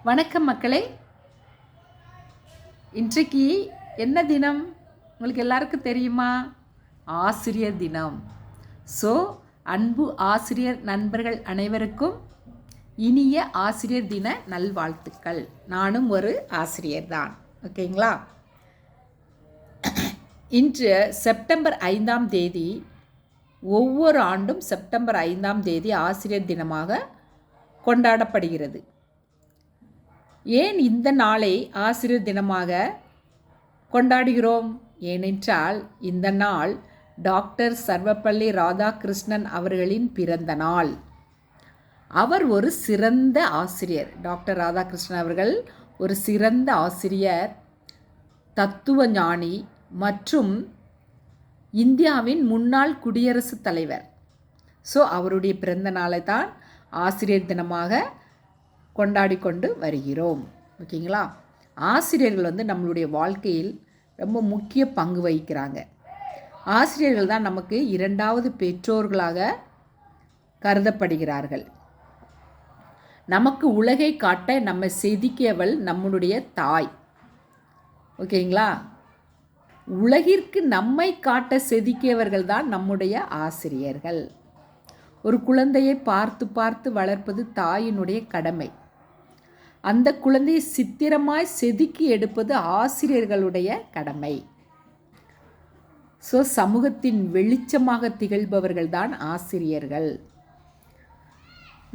வணக்கம் மக்களே. இன்றைக்கு என்ன தினம் உங்களுக்கு எல்லாருக்கும் தெரியுமா? ஆசிரியர் தினம். ஸோ அன்பு ஆசிரியர் நண்பர்கள் அனைவருக்கும் இனிய ஆசிரியர் தின நல்வாழ்த்துக்கள். நானும் ஒரு ஆசிரியர் தான். ஓகேங்களா? இன்று செப்டம்பர் 5ஆம் தேதி, ஒவ்வொரு ஆண்டும் செப்டம்பர் 5ஆம் தேதி ஆசிரியர் தினமாக கொண்டாடப்படுகிறது. ஏன் இந்த நாளை ஆசிரியர் தினமாக கொண்டாடுகிறோம்? ஏனென்றால் இந்த நாள் டாக்டர் சர்வப்பள்ளி ராதாகிருஷ்ணன் அவர்களின் பிறந்த நாள். அவர் ஒரு சிறந்த ஆசிரியர். டாக்டர் ராதாகிருஷ்ணன் அவர்கள் ஒரு சிறந்த ஆசிரியர், தத்துவ ஞானி மற்றும் இந்தியாவின் முன்னாள் குடியரசுத் தலைவர். ஸோ அவருடைய பிறந்த நாளை தான் ஆசிரியர் தினமாக கொண்டாடி கொண்டு வருகிறோம். ஓகேங்களா? ஆசிரியர்கள் நம்மளுடைய வாழ்க்கையில் ரொம்ப முக்கிய பங்கு வகிக்கிறாங்க. ஆசிரியர்கள் தான் நமக்கு இரண்டாவது பெற்றோர்களாக கருதப்படுகிறார்கள். நமக்கு உலகை காட்ட நம்ம செதுக்கியவள் நம்மளுடைய தாய். ஓகேங்களா? உலகிற்கு நம்மை காட்ட செதுக்கியவர்கள் தான் நம்முடைய ஆசிரியர்கள். ஒரு குழந்தையை பார்த்து பார்த்து வளர்ப்பது தாயினுடைய கடமை. அந்த குழந்தையை சித்திரமாய் செதுக்கி எடுப்பது ஆசிரியர்களுடைய கடமை. ஸோ சமூகத்தின் வெளிச்சமாக திகழ்பவர்கள் தான் ஆசிரியர்கள்.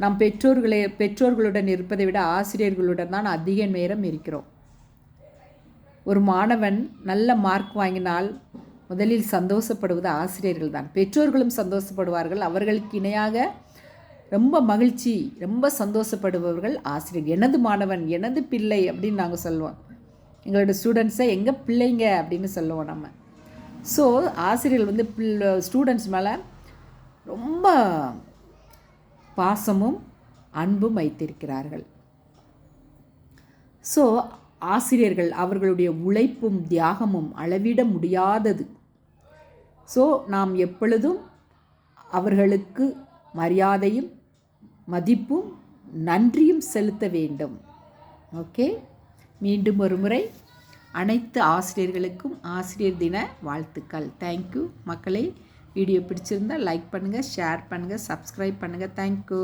நாம் பெற்றோர்களுடன் இருப்பதை விட ஆசிரியர்களுடன் தான் அதிக நேரம் இருக்கிறோம். ஒரு மாணவன் நல்ல மார்க் வாங்கினால் முதலில் சந்தோஷப்படுவது ஆசிரியர்கள் தான். பெற்றோர்களும் சந்தோஷப்படுவார்கள். அவர்களுக்கு இணையாக ரொம்ப மகிழ்ச்சி, ரொம்ப சந்தோஷப்படுபவர்கள் ஆசிரியர். எனது மாணவன், எனது பிள்ளை அப்படின்னு நாங்கள் சொல்லுவோம். எங்களோட ஸ்டூடெண்ட்ஸை எங்கள் பிள்ளைங்க அப்படின்னு சொல்லுவோம் நம்ம. ஸோ ஆசிரியர்கள் ஸ்டூடெண்ட்ஸ் மேலே ரொம்ப பாசமும் அன்பும் வைத்திருக்கிறார்கள். ஸோ ஆசிரியர்கள் அவர்களுடைய உழைப்பும் தியாகமும் அளவிட முடியாதது. ஸோ நாம் எப்பொழுதும் அவர்களுக்கு மரியாதையும் மதிப்பும் நன்றியும் செலுத்த வேண்டும். ஓகே, மீண்டும் ஒரு முறை அனைத்து ஆசிரியர்களுக்கும் ஆசிரியர் தின வாழ்த்துக்கள். தேங்க்யூ மக்களே. வீடியோ பிடிச்சிருந்தால் லைக் பண்ணுங்கள், ஷேர் பண்ணுங்கள், சப்ஸ்கிரைப் பண்ணுங்கள். தேங்க்யூ.